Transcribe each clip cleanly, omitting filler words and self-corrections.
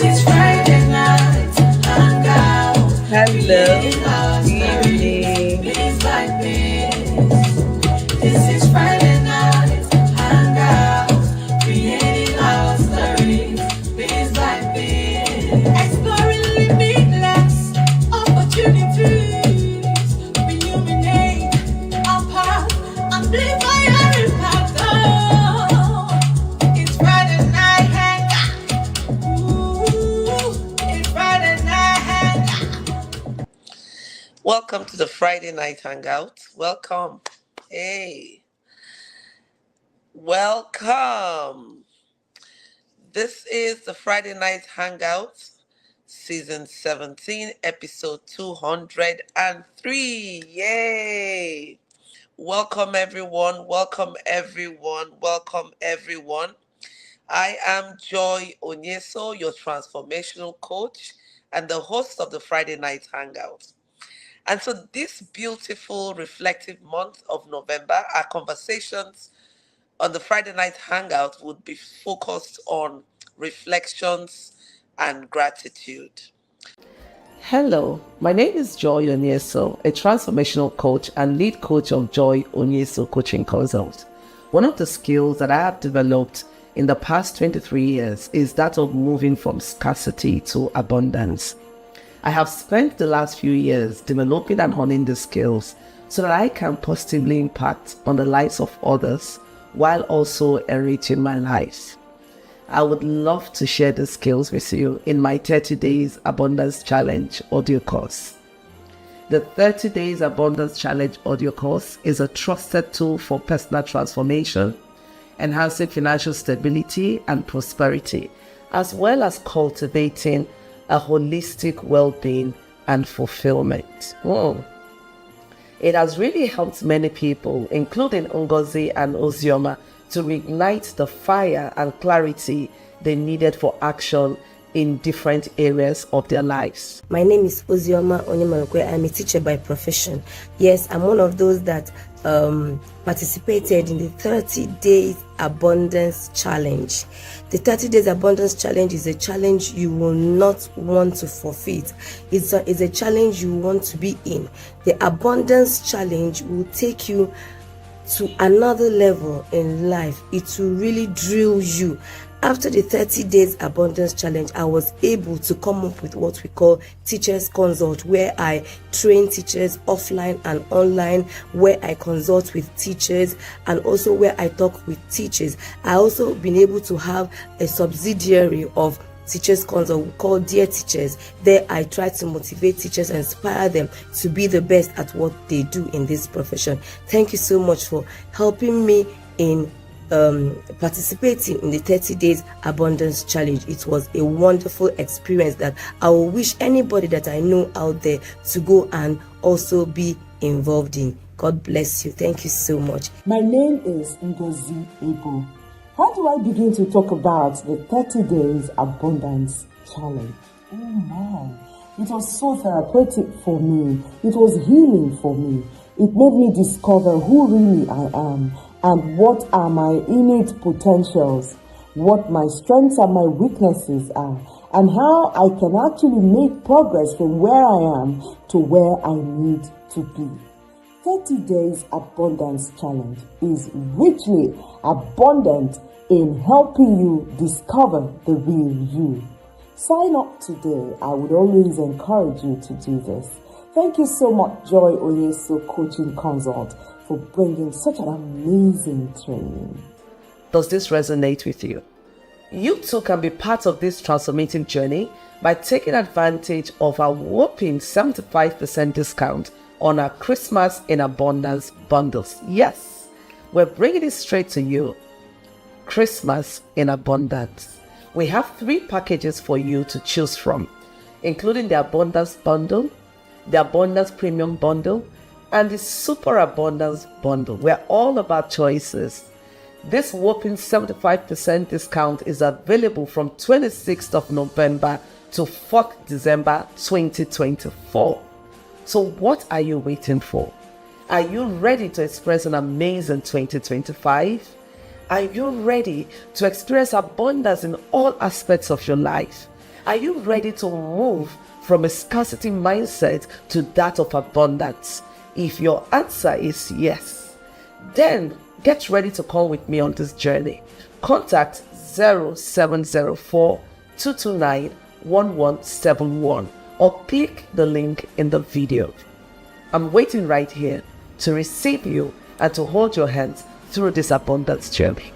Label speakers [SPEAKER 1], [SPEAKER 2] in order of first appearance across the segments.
[SPEAKER 1] is Friday night, Hangout.
[SPEAKER 2] Hello,
[SPEAKER 1] Evening.
[SPEAKER 2] evening.
[SPEAKER 1] Biz like biz. This is Friday night, Hangout. Creating our stories. Biz like biz. Exploring limitless opportunities. Illuminate our path. Amplify our impact. Oh, it's Friday night, Hangout. Ooh, it's Friday night, Hangout.
[SPEAKER 2] Welcome to the Friday Night Hangout. Welcome. Hey, welcome. This is the Friday Night Hangout, season 17, episode 203. Yay! Welcome, everyone. Welcome, everyone. Welcome, everyone. I am Joy Onyeso, your transformational coach and the host of the Friday Night Hangout. And so, this beautiful, reflective month of November, our conversations on the Friday Night Hangout would be focused on reflections and gratitude. Hello, my name is Joy Onyeso, a transformational coach and lead coach of Joy Onyeso Coaching Consult. One of the skills that I have developed in the past 23 years is that of moving from scarcity to abundance. I have spent the last few years developing and honing the skills so that I can positively impact on the lives of others while also enriching my life. I would love to share the skills with you in my 30 Days Abundance Challenge audio course. The 30 Days Abundance Challenge audio course is a trusted tool for personal transformation, enhancing financial stability and prosperity, as well as cultivating a holistic well-being and fulfillment. Whoa. It has really helped many people, including Ngozi and Ozioma, to reignite the fire and clarity they needed for action in different areas of their lives.
[SPEAKER 3] My name is Ozioma Onyemalukwe. I'm a teacher by profession. Yes, I'm one of those that participated in the 30 Days Abundance Challenge. The 30 Days Abundance Challenge is a challenge you will not want to forfeit. It's a challenge you want to be in. The Abundance Challenge will take you to another level in life. It will really drill you. After the 30 Days Abundance Challenge, I was able to come up with what we call Teachers Consult, where I train teachers offline and online, where I consult with teachers, and also where I talk with teachers. I also been able to have a subsidiary of Teachers Consult called Dear Teachers. There I try to motivate teachers and inspire them to be the best at what they do in this profession. Thank you so much for helping me in participating in the 30 Days Abundance Challenge. It was a wonderful experience that I will wish anybody that I know out there to go and also be involved in. God bless you. Thank you so much.
[SPEAKER 4] My name is Ngozi Ebo. How do I begin to talk about the 30 Days Abundance Challenge? Oh my, it was so therapeutic for me. It was healing for me. It made me discover who really I am and what are my innate potentials, what my strengths and my weaknesses are, and how I can actually make progress from where I am to where I need to be. 30 Days Abundance Challenge is richly abundant in helping you discover the real you. Sign up today. I would always encourage you to do this. Thank you so much, Joy Onyeso Coaching Consult, for bringing such an amazing training.
[SPEAKER 2] Does this resonate with you? You too can be part of this transformating journey by taking advantage of our whopping 75% discount on our Christmas in Abundance bundles. Yes, we're bringing it straight to you. Christmas in Abundance. We have 3 packages for you to choose from, including the Abundance Bundle, the Abundance Premium Bundle, and the Super Abundance Bundle. We're all about choices. This whopping 75% discount is available from 26th of November to 4th December 2024. So what are you waiting for? Are you ready to express an amazing 2025? Are you ready to experience abundance in all aspects of your life?
[SPEAKER 5] Are you ready to move from a scarcity mindset to that of abundance? If your answer is yes, then get ready to come with me on this journey. Contact 0704 229 1171 or click the link in the video. I'm waiting right here to receive you and to hold your hands through this abundance journey.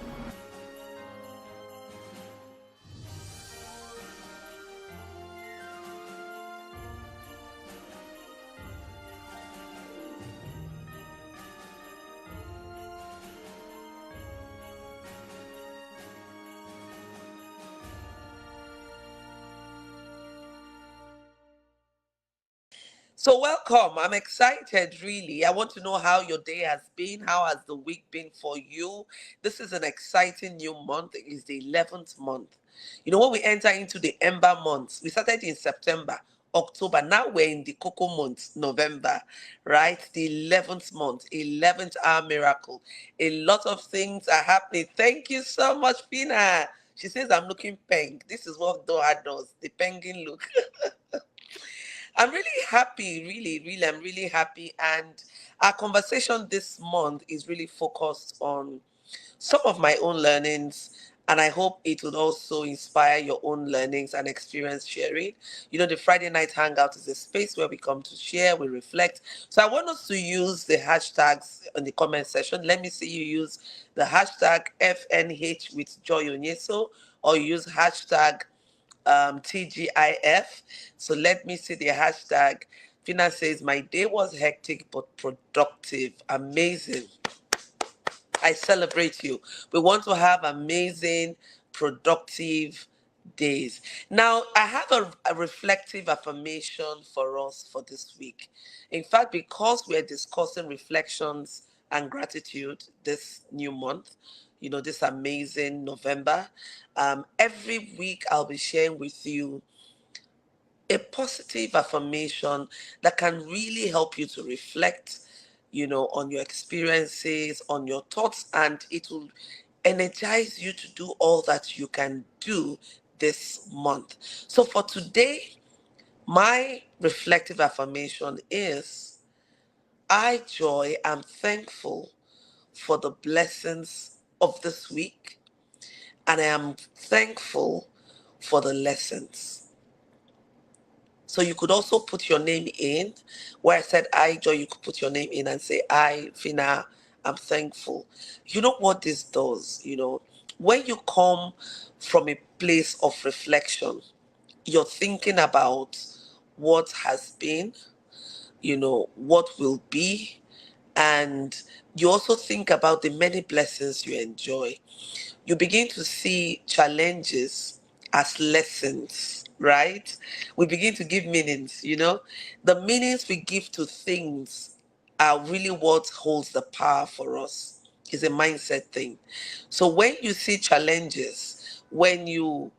[SPEAKER 2] So, welcome. I'm excited, really. I want to know how your day has been. How has the week been for you? This is an exciting new month. It is the 11th month. You know, when we enter into the Ember months, we started in September, October. Now we're in the Cocoa month, November, right? The 11th month, 11th hour miracle. A lot of things are happening. Thank you so much, Pina. She says, I'm looking pink. This is what Doha does, the penguin look. I'm really happy, really, I'm really happy. And our conversation this month is really focused on some of my own learnings. And I hope it would also inspire your own learnings and experience sharing. You know, the Friday Night Hangout is a space where we come to share, we reflect. So I want us to use the hashtags in the comment section. Let me see you use the hashtag FNH with Joy Onyeso, or you use hashtag TGIF. So let me see the hashtag. Fina says, my day was hectic but productive. Amazing. I celebrate you. We want to have amazing, productive days. Now, I have a reflective affirmation for us for this week. In fact, because we're discussing reflections and gratitude this new month, you know, this amazing November, every week I'll be sharing with you a positive affirmation that can really help you to reflect, you know, on your experiences, on your thoughts, and it will energize you to do all that you can do this month. So for today, my reflective affirmation is, I, Joy, am thankful for the blessings of this week, and I am thankful for the lessons. So you could also put your name in. Where I said I, Joy, you could put your name in and say, I, Fina, I'm thankful. You know what this does? You know, when you come from a place of reflection, you're thinking about what has been, you know, what will be, and you also think about the many blessings you enjoy. You begin to see challenges as lessons, right? We begin to give meanings, you know. The meanings we give to things are really what holds the power for us. It's a mindset thing. So when you see challenges, when you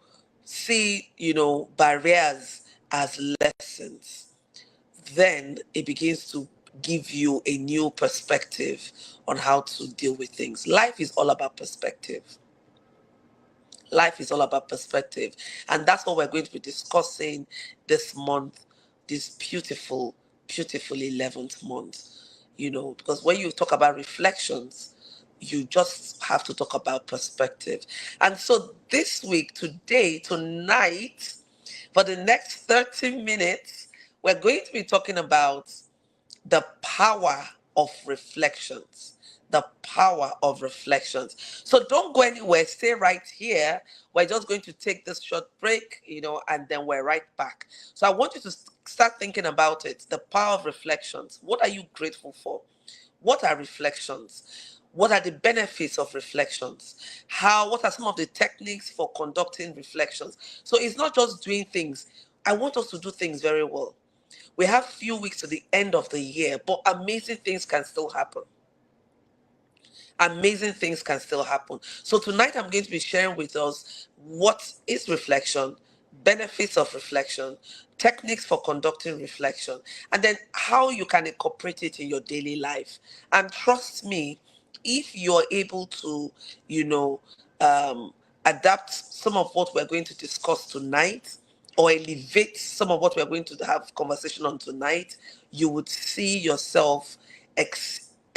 [SPEAKER 2] see, you know, barriers as lessons, then it begins to give you a new perspective on how to deal with things. Life is all about perspective. Life is all about perspective. And that's what we're going to be discussing this month, this beautiful, beautiful 11th month. You know, because when you talk about reflections, you just have to talk about perspective. And so this week, today, tonight, for the next 30 minutes, we're going to be talking about the power of reflections. The power of reflections. So don't go anywhere. Stay right here. We're just going to take this short break, you know, and then we're right back. So I want you to start thinking about it. The power of reflections. What are you grateful for? What are reflections? What are the benefits of reflections? What are some of the techniques for conducting reflections? So it's not just doing things. I want us to do things very well. We have few weeks to the end of the year, but amazing things can still happen. Amazing things can still happen. So tonight I'm going to be sharing with us what is reflection, benefits of reflection, techniques for conducting reflection, and then how you can incorporate it in your daily life. And trust me, if you're able to, you know, adapt some of what we're going to discuss tonight, or elevate some of what we're going to have conversation on tonight, you would see yourself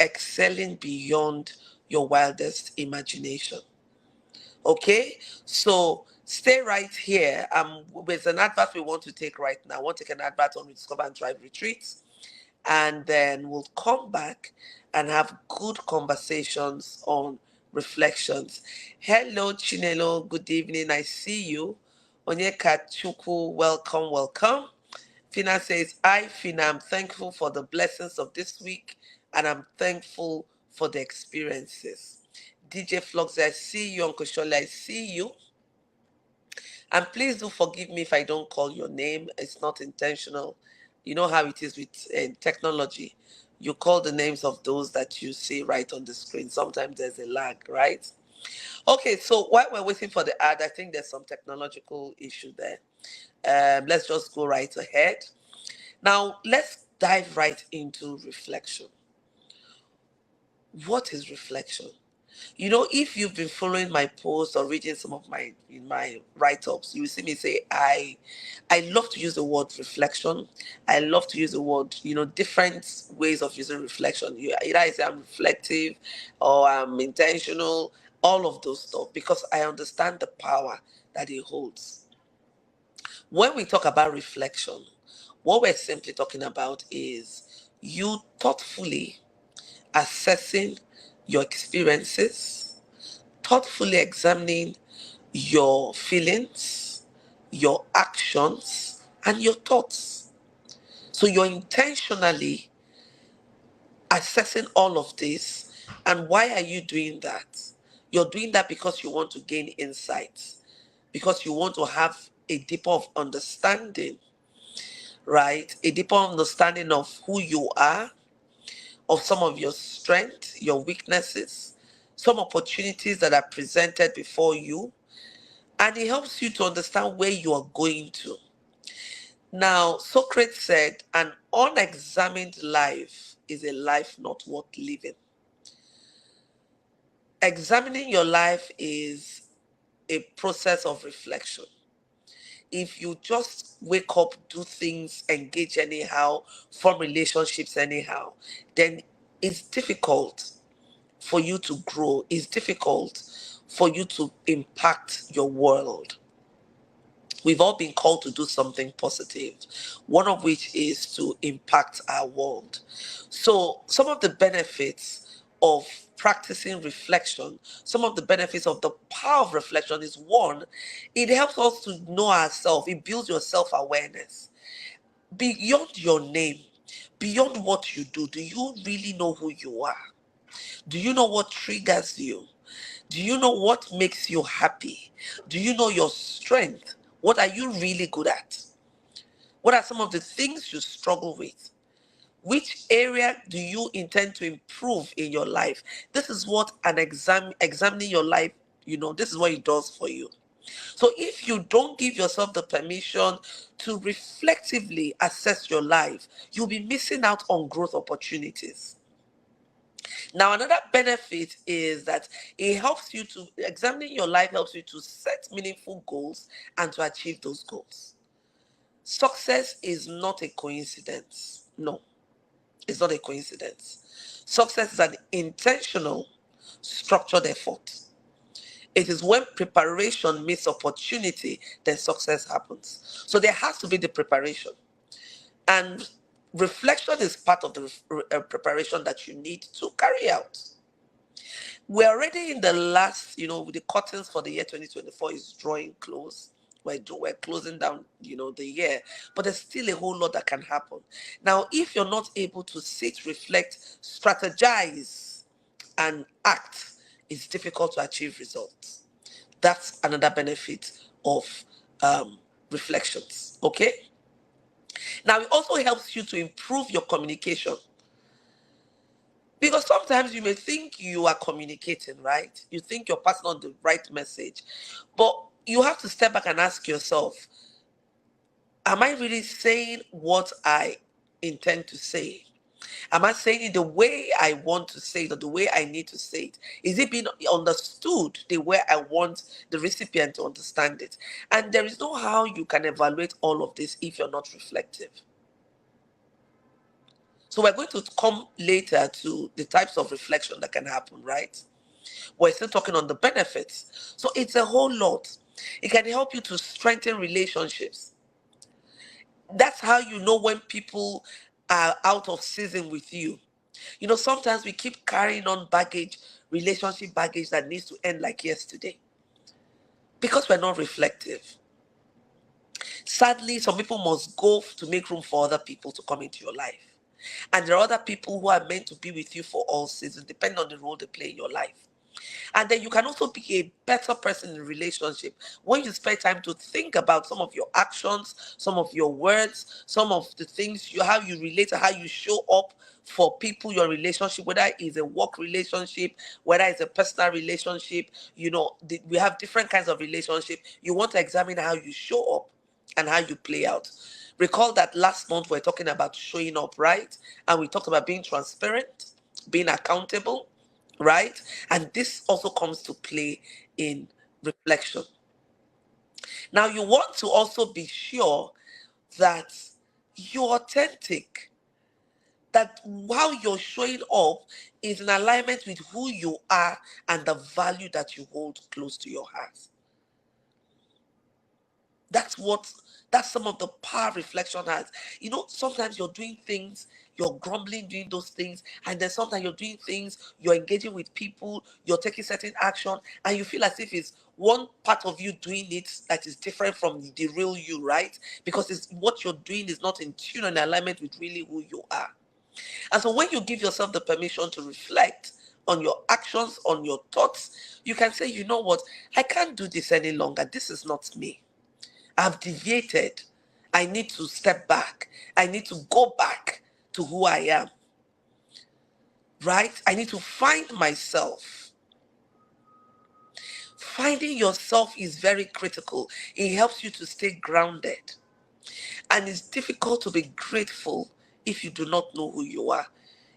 [SPEAKER 2] excelling beyond your wildest imagination. Okay, so stay right here. With an advert we want to take right now. I want to take an advert on Discover and Drive retreats, and then we'll come back and have good conversations on reflections. Hello, Chinelo. Good evening. I see you. Onyeka Chuku, welcome, welcome. Fina says, I, Fina, I'm thankful for the blessings of this week, and I'm thankful for the experiences. DJ Flux, I see you. Uncle Shirley, I see you. And please do forgive me if I don't call your name. It's not intentional. You know how it is with technology. You call the names of those that you see right on the screen. Sometimes there's a lag, right? Okay, so while we're waiting for the ad, I think there's some technological issue there. Let's just go right ahead. Now, let's dive right into reflection. What is reflection? You know, if you've been following my posts or reading some of my write-ups, you will see me say I love to use the word reflection. I love to use the word, different ways of using reflection. Either I say I'm reflective or I'm intentional, all of those stuff, because I understand the power that it holds. When we talk about reflection, what we're simply talking about is you thoughtfully assessing your experiences, thoughtfully examining your feelings, your actions, and your thoughts. So you're intentionally assessing all of this. And why are you doing that? You're doing that because you want to gain insights, because you want to have a deeper understanding, right? A deeper understanding of who you are, of some of your strengths, your weaknesses, some opportunities that are presented before you, and it helps you to understand where you are going to. Now, Socrates said, an unexamined life is a life not worth living. Examining your life is a process of reflection. If you just wake up, do things, engage anyhow, form relationships anyhow, then it's difficult for you to grow. It's difficult for you to impact your world. We've all been called to do something positive, one of which is to impact our world. So some of the benefits of practicing reflection, some of the benefits of the power of reflection is, one, it helps us to know ourselves. It builds your self-awareness. Beyond your name, beyond what you do you really know who you are? Do you know what triggers you? Do you know what makes you happy? Do you know your strength? What are you really good at? What are some of the things you struggle with? Which area do you intend to improve in your life? This is what examining your life, this is what it does for you. So if you don't give yourself the permission to reflectively assess your life, you'll be missing out on growth opportunities. Now, another benefit is that examining your life helps you to set meaningful goals and to achieve those goals. Success is not a coincidence. No, it's not a coincidence. Success is an intentional, structured effort. It is when preparation meets opportunity, then success happens. So there has to be the preparation. And reflection is part of the preparation that you need to carry out. We're already in the last, the curtains for the year 2024 is drawing close. We're closing down, the year, but there's still a whole lot that can happen. Now, if you're not able to sit, reflect, strategize, and act, it's difficult to achieve results. That's another benefit of reflections. Okay. Now, it also helps you to improve your communication. Because sometimes you may think you are communicating, right? You think you're passing on the right message. But you have to step back and ask yourself, am I really saying what I intend to say? Am I saying it the way I want to say it or the way I need to say it? Is it being understood the way I want the recipient to understand it? And there is no how you can evaluate all of this if you're not reflective. So we're going to come later to the types of reflection that can happen, right? We're still talking on the benefits. So it's a whole lot. It can help you to strengthen relationships. That's how you know when people are out of season with you. You know, sometimes we keep carrying on baggage, relationship baggage that needs to end like yesterday because we're not reflective. Sadly, some people must go to make room for other people to come into your life. And there are other people who are meant to be with you for all seasons, depending on the role they play in your life. And then you can also be a better person in a relationship when you spend time to think about some of your actions, some of your words, some of the things how you relate, how you show up for people, your relationship, whether it's a work relationship, whether it's a personal relationship. You know, we have different kinds of relationship. You want to examine how you show up and how you play out. Recall that last month we are talking about showing up, right? And we talked about being transparent, being accountable, right? And this also comes to play in reflection. Now, you want to also be sure that you're authentic, that how you're showing up is in alignment with who you are and the value that you hold close to your heart. That's some of the power reflection has. You know, sometimes you're doing things, you're grumbling doing those things, and then sometimes you're doing things, you're engaging with people, you're taking certain action, and you feel as if it's one part of you doing it that is different from the real you, right? Because it's what you're doing is not in tune and alignment with really who you are. And so when you give yourself the permission to reflect on your actions, on your thoughts, you can say, you know what, I can't do this any longer. This is not me. I've deviated. I need to step back. I need to go back to who I am. Right? I need to find myself. Finding yourself is very critical. It helps you to stay grounded. And it's difficult to be grateful if you do not know who you are.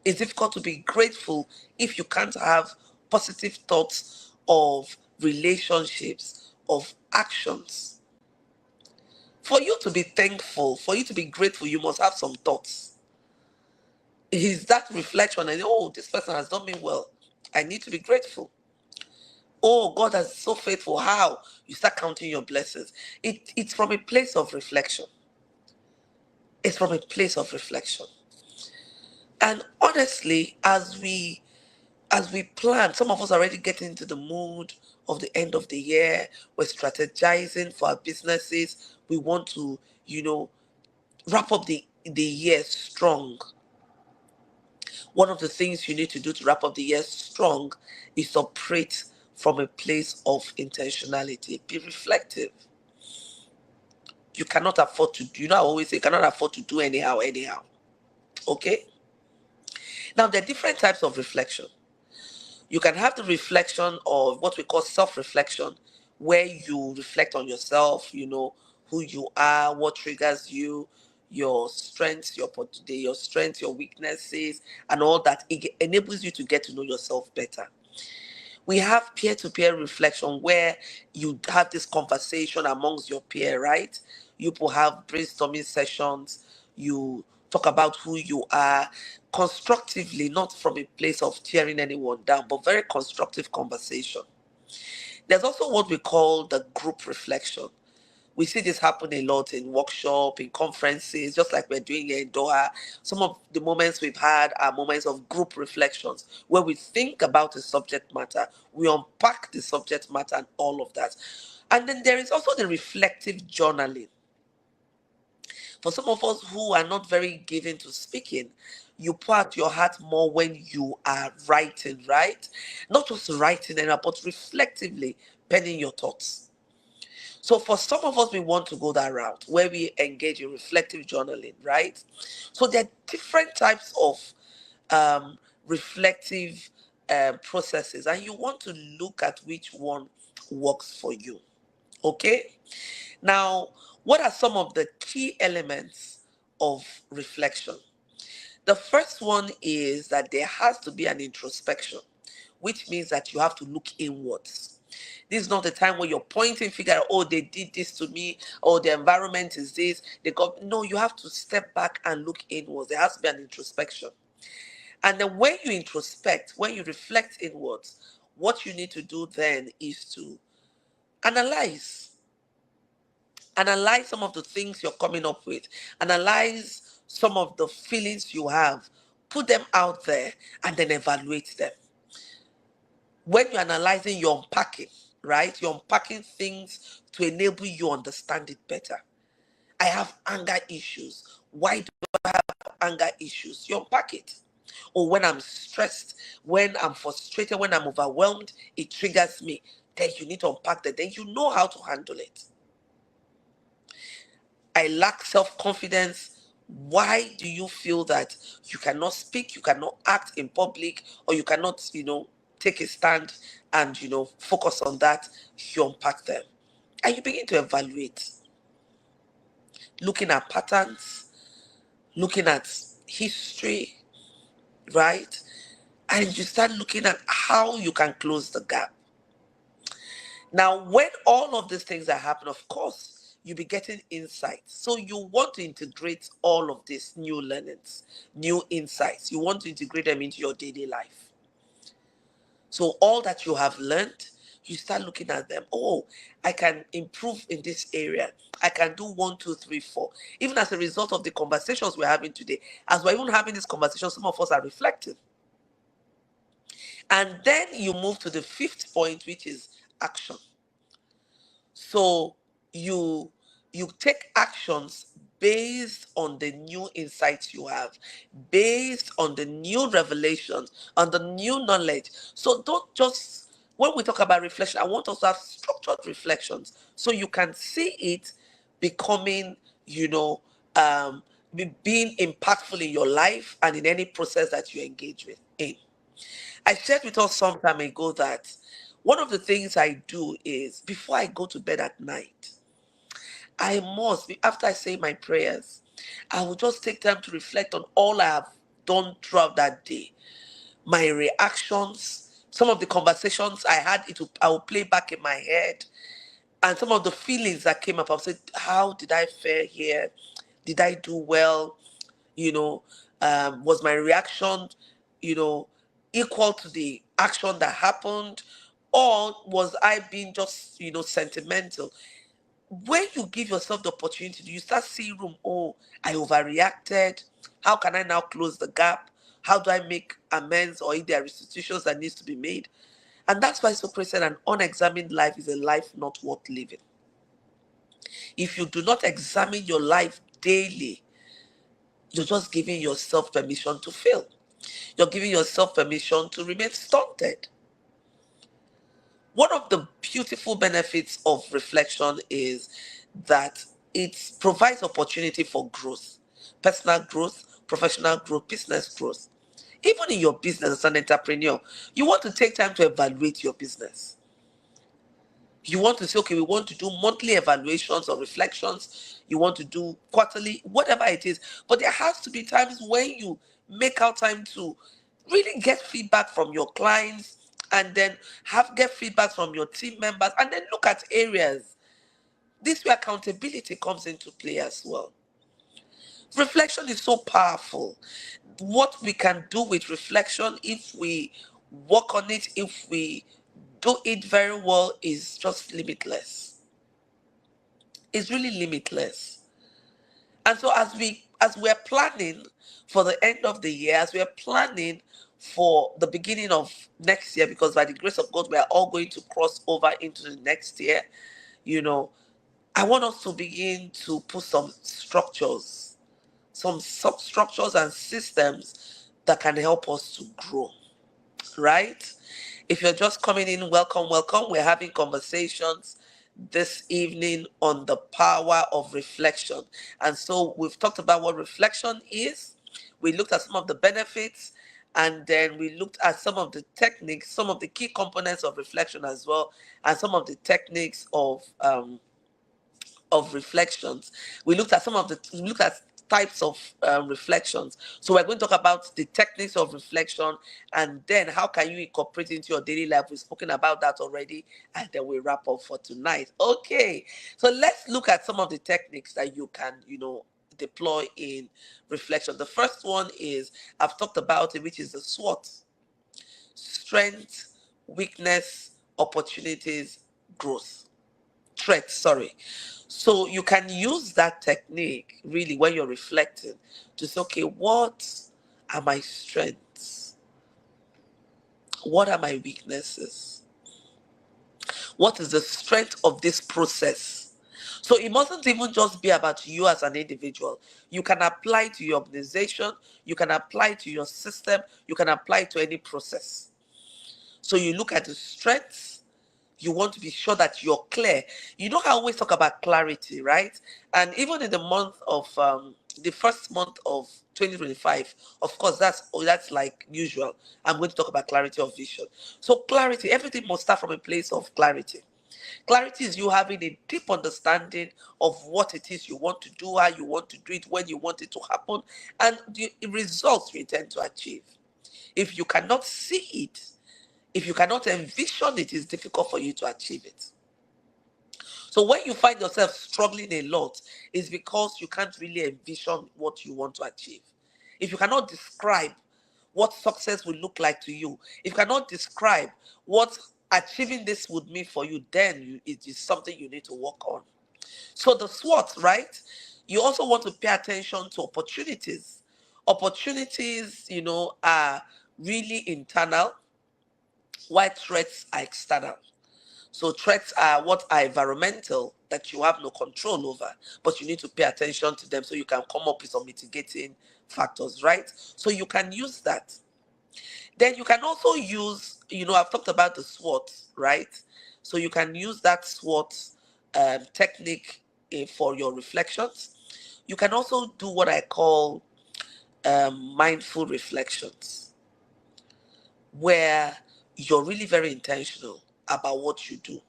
[SPEAKER 2] It's difficult to be grateful if you can't have positive thoughts of relationships, of actions. For you to be thankful, for you to be grateful, you must have some thoughts. It is that reflection and, oh, this person has done me well. I need to be grateful. Oh, God is so faithful. How? You start counting your blessings. It's from a place of reflection. It's from a place of reflection. And honestly, as we plan, some of us are already getting into the mood of the end of the year. We're strategizing for our businesses. We want to, wrap up the year strong. One of the things you need to do to wrap up the year strong is operate from a place of intentionality. Be reflective. You cannot afford to do, I always say, you cannot afford to do anyhow. Okay? Now, there are different types of reflection. You can have the reflection of what we call self-reflection, where you reflect on yourself, who you are, what triggers you, your strengths, your weaknesses, and all that. It enables you to get to know yourself better. We have peer-to-peer reflection where you have this conversation amongst your peer, right? You will have brainstorming sessions. You talk about who you are constructively, not from a place of tearing anyone down, but very constructive conversation. There's also what we call the group reflection. We see this happen a lot in workshop, in conferences, just like we're doing here in Doha. Some of the moments we've had are moments of group reflections where we think about the subject matter, we unpack the subject matter and all of that. And then there is also the reflective journaling. For some of us who are not very given to speaking, you pour out your heart more when you are writing, right? Not just writing, but reflectively penning your thoughts. So for some of us, we want to go that route where we engage in reflective journaling, right? So there are different types of reflective processes, and you want to look at which one works for you. Okay? Now, what are some of the key elements of reflection? The first one is that there has to be an introspection, which means that you have to look inwards. This is not the time where you're pointing finger, oh, they did this to me, or the environment is this. No, you have to step back and look inwards. There has to be an introspection. And then when you introspect, when you reflect inwards, what you need to do then is to analyze. Analyze some of the things you're coming up with. Analyze some of the feelings you have. Put them out there and then evaluate them. When you're analyzing, you're unpacking, right? You're unpacking things to enable you to understand it better. I have anger issues. Why do I have anger issues? You unpack it. Or when I'm stressed, when I'm frustrated, when I'm overwhelmed, it triggers me. Then you need to unpack that. Then you know how to handle it. I lack self-confidence. Why do you feel that you cannot speak, you cannot act in public, or you cannot, take a stand and, focus on that? You unpack them. And you begin to evaluate. Looking at patterns, looking at history, right? And you start looking at how you can close the gap. Now, when all of these things are happening, of course, you'll be getting insights. So you want to integrate all of these new learnings, new insights. You want to integrate them into your daily life. So all that you have learned, you start looking at them. Oh, I can improve in this area. I can do 1, 2, 3, 4. Even as a result of the conversations we're having today, as we're even having this conversation, some of us are reflecting. And then you move to the fifth point, which is action. So you take actions based on the new insights you have, based on the new revelations, on the new knowledge. So don't just, when we talk about reflection, I want us to have structured reflections so you can see it becoming, being impactful in your life and in any process that you engage with in. I shared with us some time ago that one of the things I do is before I go to bed at night, I must, after I say my prayers, I will just take time to reflect on all I have done throughout that day, my reactions, some of the conversations I had, I will play back in my head, and some of the feelings that came up. I'll say, how did I fare here? Did I do well? Was my reaction, equal to the action that happened? Or was I being just, sentimental? When you give yourself the opportunity, you start seeing room. Oh, I overreacted. How can I now close the gap? How do I make amends, or if there are restitutions that needs to be made? And that's why Socrates said an unexamined life is a life not worth living. If you do not examine your life daily, you're just giving yourself permission to fail. You're giving yourself permission to remain stunted. One of the beautiful benefits of reflection is that it provides opportunity for growth, personal growth, professional growth, business growth. Even in your business as an entrepreneur, you want to take time to evaluate your business. You want to say, okay, we want to do monthly evaluations or reflections. You want to do quarterly, whatever it is. But there has to be times when you make out time to really get feedback from your clients, and then get feedback from your team members, and then look at areas. This way accountability comes into play as well. Reflection is so powerful. What we can do with reflection, if we work on it, if we do it very well, is just limitless. It's really limitless. And so as we're planning for the end of the year, as we're planning for the beginning of next year, because by the grace of God, we are all going to cross over into the next year, I want us to begin to put some structures, some substructures and systems that can help us to grow, right? If you're just coming in, welcome, welcome. We're having conversations this evening on the power of reflection. And so we've talked about what reflection is. We looked at some of the benefits, and then we looked at some of the techniques, some of the key components of reflection as well, and some of the techniques of reflections. We looked at types of reflections. So we're going to talk about the techniques of reflection, and then how can you incorporate it into your daily life. We've spoken about that already, and then we wrap up for tonight. Okay, so let's look at some of the techniques that you can, deploy in reflection. The first one is, I've talked about it, which is the SWOT: strength, weakness, opportunities, growth. Threats, sorry. So you can use that technique really when you're reflecting to say, okay, what are my strengths? What are my weaknesses? What is the strength of this process? So it mustn't even just be about you as an individual. You can apply to your organization, you can apply to your system, you can apply to any process. So you look at the strengths. You want to be sure that you're clear. You know, I always talk about clarity, right? And even in the month of the first month of 2025, of course, that's like usual. I'm going to talk about clarity of vision. So clarity, everything must start from a place of clarity. Clarity is you having a deep understanding of what it is you want to do, how you want to do it, when you want it to happen, and the results you intend to achieve. If you cannot see it, if you cannot envision it, it's difficult for you to achieve it. So when you find yourself struggling a lot, it's because you can't really envision what you want to achieve. If you cannot describe what success will look like to you, if you cannot describe what achieving this would mean for you, then it is something you need to work on. So the SWOT, right? You also want to pay attention to opportunities. Opportunities, are really internal, while threats are external. So threats are what are environmental, that you have no control over, but you need to pay attention to them so you can come up with some mitigating factors, right? So you can use that. Then you can also use, I've talked about the SWOT, right? So you can use that SWOT technique for your reflections. You can also do what I call mindful reflections, where you're really very intentional about what you do.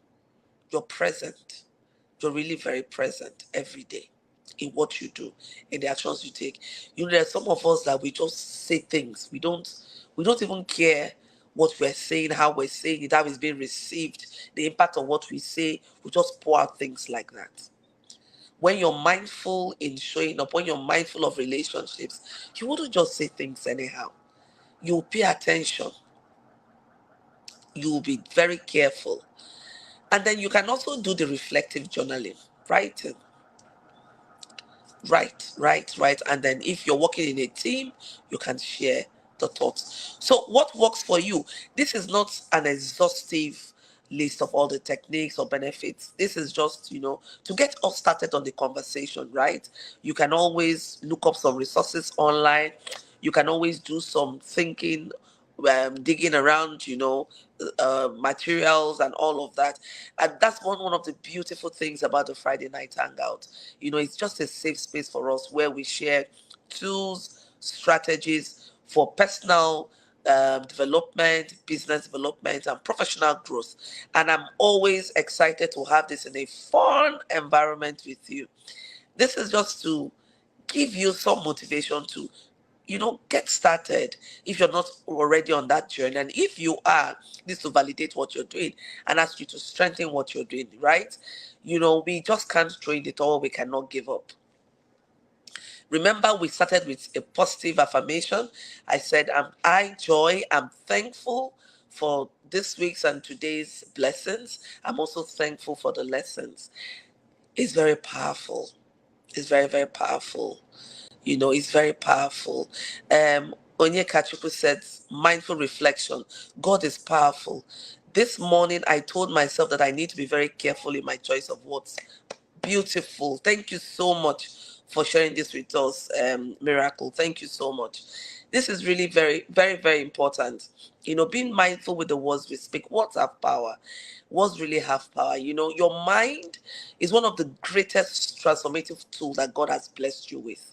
[SPEAKER 2] You're present. You're really very present every day in what you do, in the actions you take. There's some of us that we just say things. We don't even care what we're saying, how we're saying it, how it's being received, the impact of what we say. We just pour out things like that. When you're mindful in showing up, when you're mindful of relationships, you wouldn't just say things anyhow. You'll pay attention. You'll be very careful. And then you can also do the reflective journaling, writing. Right. And then if you're working in a team, you can share the thoughts. So what works for you? This is not an exhaustive list of all the techniques or benefits. This is just, to get us started on the conversation, right? You can always look up some resources online. You can always do some thinking, digging around, materials and all of that. And that's one of the beautiful things about the Friday night hangout. It's just a safe space for us where we share tools, strategies for personal development, business development, and professional growth. And I'm always excited to have this in a fun environment with you. This is just to give you some motivation to get started if you're not already on that journey. And if you are, this to validate what you're doing and ask you to strengthen what you're doing, right? We just can't throw in it all. We cannot give up. Remember, we started with a positive affirmation. I said, I'm thankful for this week's and today's blessings. I'm also thankful for the lessons. It's very powerful. It's very, very powerful. It's very powerful. Onye Kachuku said, mindful reflection. God is powerful. This morning, I told myself that I need to be very careful in my choice of words. Beautiful. Thank you so much for sharing this with us, Miracle. Thank you so much. This is really very, very, very important. Being mindful with the words we speak. Words have power. Words really have power. Your mind is one of the greatest transformative tools that God has blessed you with.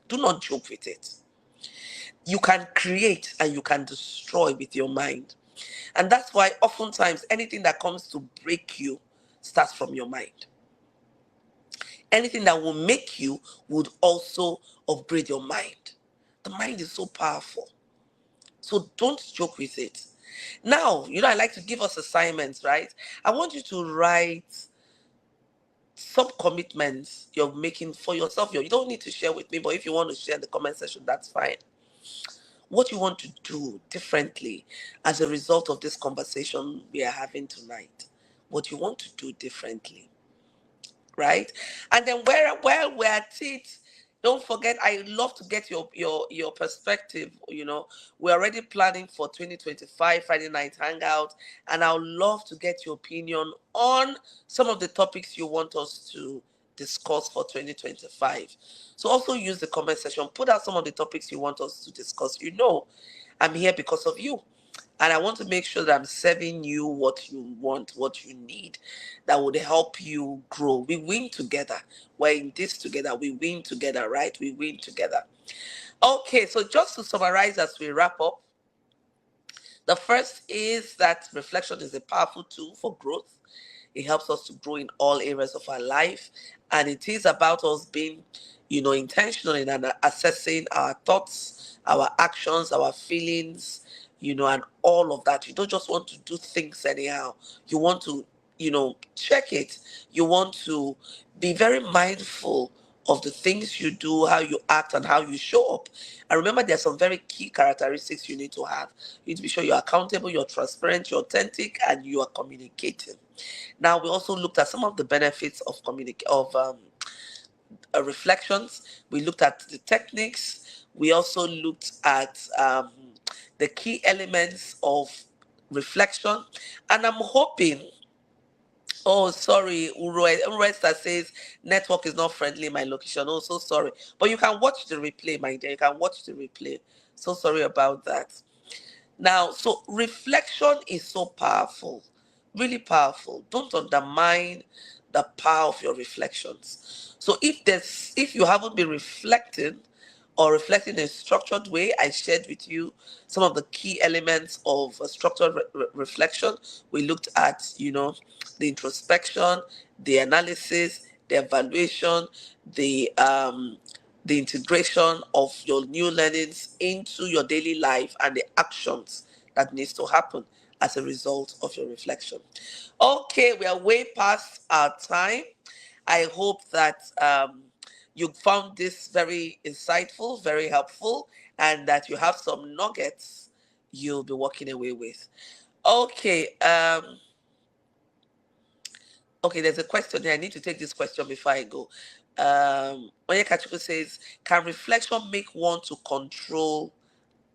[SPEAKER 2] Do not joke with it. You can create and you can destroy with your mind. And that's why oftentimes anything that comes to break you starts from your mind. Anything that will make you would also upgrade your mind. The mind is so powerful. So don't joke with it. Now, I like to give us assignments, right? I want you to write some commitments you're making for yourself. You don't need to share with me, but if you want to share in the comment section, that's fine. What you want to do differently as a result of this conversation we are having tonight. What you want to do differently, right? And then while we're at it, don't forget, I love to get your perspective. We're already planning for 2025 Friday night hangout, and I would love to get your opinion on some of the topics you want us to discuss for 2025. So also use the comment section, put out some of the topics you want us to discuss. I'm here because of you. And I want to make sure that I'm serving you what you want, what you need, that would help you grow. We win together. We're in this together. We win together, right? We win together. Okay, so just to summarize as we wrap up, the first is that reflection is a powerful tool for growth. It helps us to grow in all areas of our life. And it is about us being, intentional in assessing our thoughts, our actions, our feelings, and all of that. You don't just want to do things anyhow. You want to, check it. You want to be very mindful of the things you do, how you act, and how you show up. And remember, there's some very key characteristics you need to have. You need to be sure you're accountable, you're transparent, you're authentic, and you are communicating. Now, we also looked at some of the benefits of reflections. We looked at the techniques. We also looked at the key elements of reflection. And I'm hoping, oh, sorry, Uresta says network is not friendly in my location. Oh, so sorry. But you can watch the replay, my dear. You can watch the replay. So sorry about that. Now, so reflection is so powerful, really powerful. Don't undermine the power of your reflections. So if you haven't been reflecting or reflecting in a structured way, I shared with you some of the key elements of a structured reflection. We looked at, the introspection, the analysis, the evaluation, the integration of your new learnings into your daily life, and the actions that needs to happen as a result of your reflection. Okay, we are way past our time. I hope that you found this very insightful, very helpful, and that you have some nuggets you'll be walking away with. Okay, there's a question here. I need to take this question before I go. Onyekachuku says, can reflection make one to control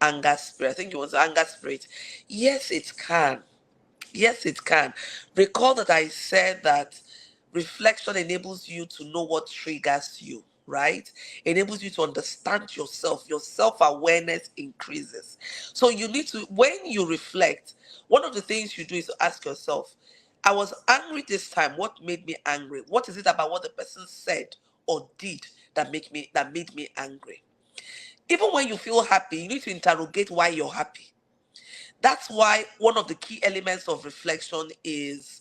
[SPEAKER 2] anger spirit? I think it was anger spirit. Yes, it can. Yes, it can. Recall that I said that reflection enables you to know what triggers you, right? Enables you to understand yourself. Your self-awareness increases. So you need to, when you reflect, one of the things you do is to ask yourself, I was angry this time. What made me angry? What is it about what the person said or did that made me angry? Even when you feel happy, you need to interrogate why you're happy. That's why one of the key elements of reflection is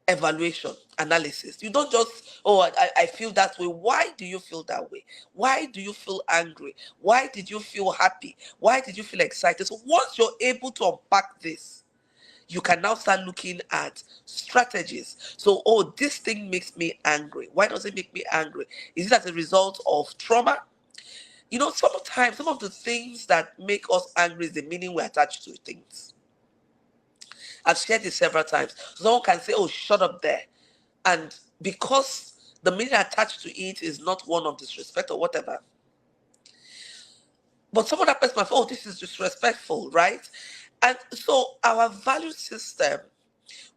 [SPEAKER 2] evaluation, analysis. You don't just, oh, I feel that way. Why do you feel that way? Why do you feel angry? Why did you feel happy? Why did you feel excited? So once you're able to unpack this, you can now start looking at strategies. So, oh, this thing makes me angry. Why does it make me angry? Is it as a result of trauma? Sometimes some of the things that make us angry is the meaning we attach to things. I've shared this several times. Someone can say, oh, shut up there. And because the meaning attached to it is not one of disrespect or whatever, but some other person might say, oh, this is disrespectful, right? And so our value system,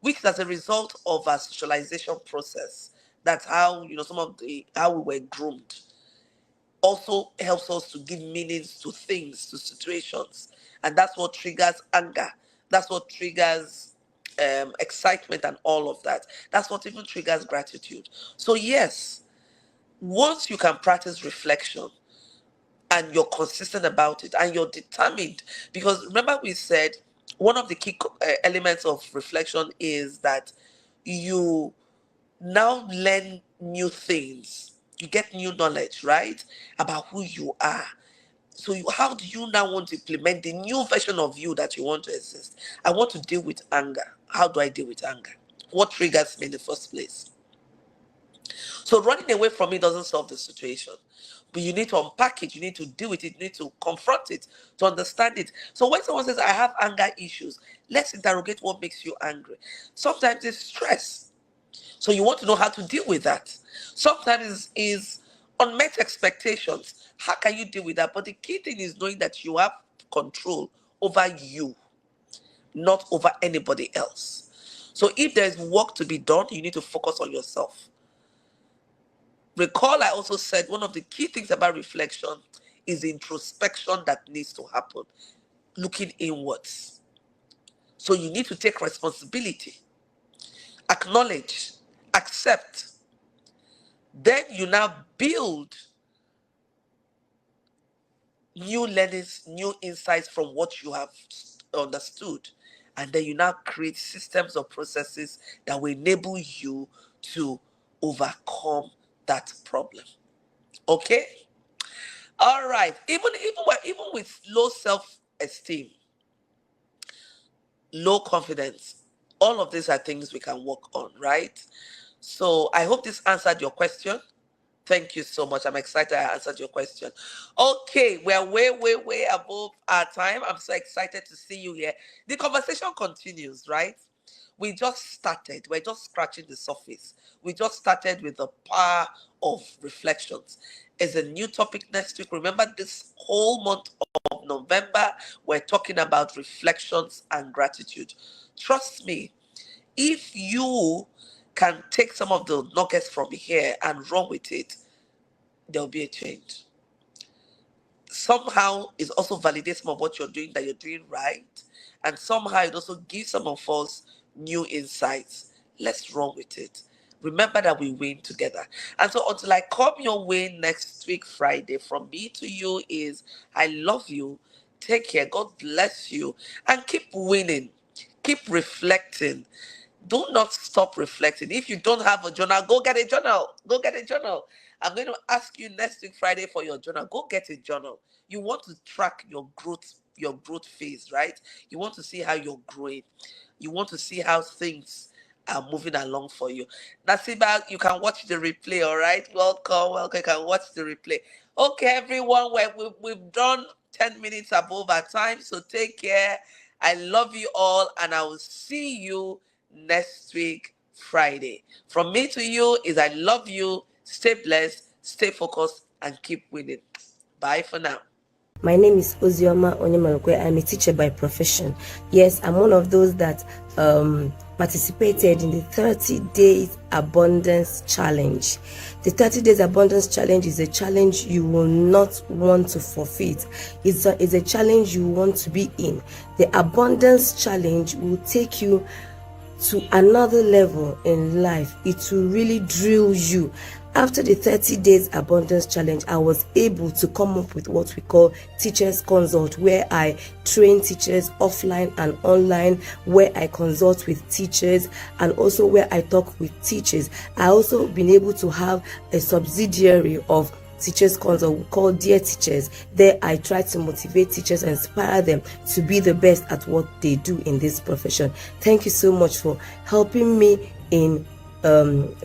[SPEAKER 2] which is as a result of our socialization process, that's how, how we were groomed, also helps us to give meanings to things, to situations. And that's what triggers anger. That's what triggers excitement and all of that. That's what even triggers gratitude. So yes, once you can practice reflection and you're consistent about it and you're determined, because remember we said one of the key elements of reflection is that you now learn new things. You get new knowledge, right? About who you are. So how do you now want to implement the new version of you that you want to exist? I want to deal with anger. How do I deal with anger? What triggers me in the first place? So running away from it doesn't solve the situation. But you need to unpack it, you need to deal with it, you need to confront it, to understand it. So when someone says, I have anger issues, let's interrogate what makes you angry. Sometimes it's stress. So you want to know how to deal with that. Sometimes it's unmet expectations. How can you deal with that? But the key thing is knowing that you have control over you, not over anybody else. So if there's work to be done, you need to focus on yourself. Recall, I also said one of the key things about reflection is the introspection that needs to happen, looking inwards. So you need to take responsibility, acknowledge, accept. Then you now build new learnings, new insights from what you have understood. And then you now create systems or processes that will enable you to overcome that problem. Okay? All right. Even with low self-esteem, low confidence, all of these are things we can work on, right? So I hope this answered your question. Thank you so much. I'm excited I answered your question. Okay, we're way above our time. I'm so excited to see you here. The conversation continues, right? We just started. We're just scratching the surface. We just started with the power of reflections. It's a new topic next week. Remember, this whole month of November, we're talking about reflections and gratitude. Trust me, if you can take some of the nuggets from here and run with it, there'll be a change. Somehow it also validates some of what you're doing, that you're doing right. And somehow it also gives some of us new insights. Let's run with it. Remember that we win together. And so until I come your way next week, Friday, from me to you is, I love you. Take care. God bless you. And keep winning. Keep reflecting. Do not stop reflecting. If you don't have a journal, go get a journal. Go get a journal. I'm going to ask you next week, Friday, for your journal. Go get a journal. You want to track your growth phase, right? You want to see how you're growing. You want to see how things are moving along for you. Nasiba, you can watch the replay, all right? Welcome. You can watch the replay. Okay, everyone, we've done 10 minutes above our time, so take care. I love you all, and I will see you next week, Friday. From me to you is I love you. Stay blessed, stay focused, and keep winning. Bye for now.
[SPEAKER 3] My name is Ozioma Onyemalukwe. I'm a teacher by profession. Yes, I'm one of those that participated in the 30 Days Abundance Challenge. The 30 Days Abundance Challenge is a challenge you will not want to forfeit. It's a challenge you want to be in. The Abundance Challenge will take you to another level in life. It will really drill you. After the 30 Days Abundance Challenge, I was able to come up with what we call Teachers Consult, where I train teachers offline and online, where I consult with teachers, and also where I talk with teachers. I also been able to have a subsidiary of Teachers Consult called Dear Teachers. There I try to motivate teachers and inspire them to be the best at what they do in this profession. Thank you so much for helping me in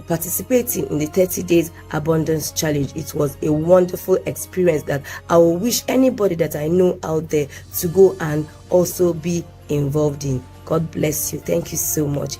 [SPEAKER 3] participating in the 30 Days Abundance Challenge. It was a wonderful experience that I will wish anybody that I know out there to go and also be involved in. God bless you. Thank you so much.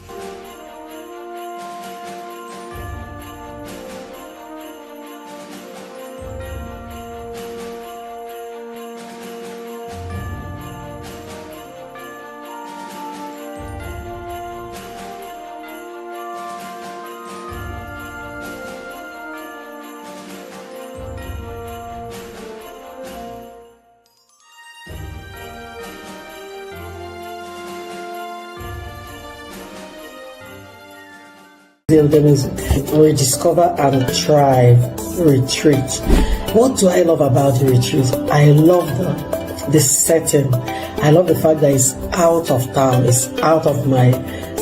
[SPEAKER 6] There is Rediscover and Thrive retreat. What do I love about the retreat? I love the setting. I love the fact that it's out of town. It's out of my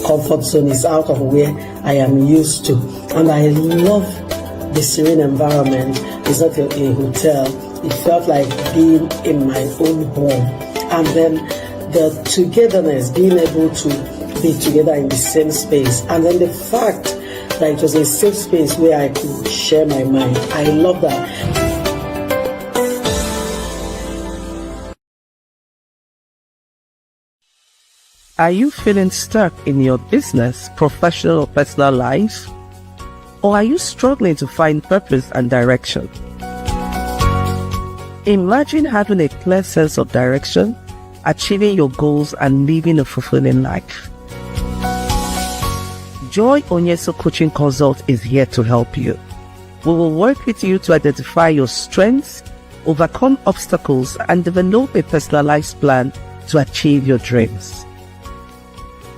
[SPEAKER 6] comfort zone. It's out of where I am used to. And I love the serene environment. It's not a hotel. It felt like being in my own home. And then the togetherness, being able to be together in the same space. And then the fact that it was a safe space where I could share my mind. I love that.
[SPEAKER 5] Are you feeling stuck in your business, professional or personal life? Or are you struggling to find purpose and direction? Imagine having a clear sense of direction, achieving your goals and living a fulfilling life. Joy Onyeso Coaching Consult is here to help you. We will work with you to identify your strengths, overcome obstacles, and develop a personalized plan to achieve your dreams.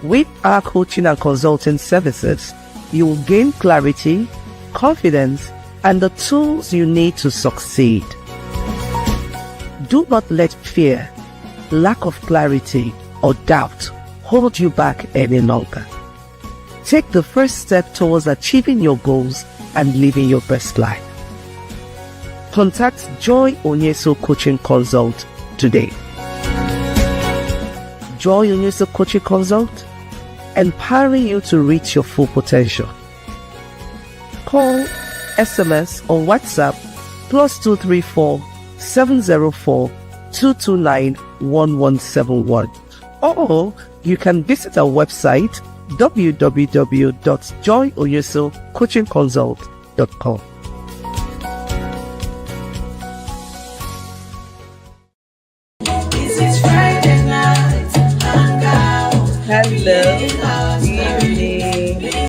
[SPEAKER 5] With our coaching and consulting services, you will gain clarity, confidence, and the tools you need to succeed. Do not let fear, lack of clarity, or doubt hold you back any longer. Take the first step towards achieving your goals and living your best life. Contact Joy Onyeso Coaching Consult today. Joy Onyeso Coaching Consult, empowering you to reach your full potential. Call, SMS, or WhatsApp +234 704 229 1171. Or you can visit our website www.joyonyesocoachingconsult.com.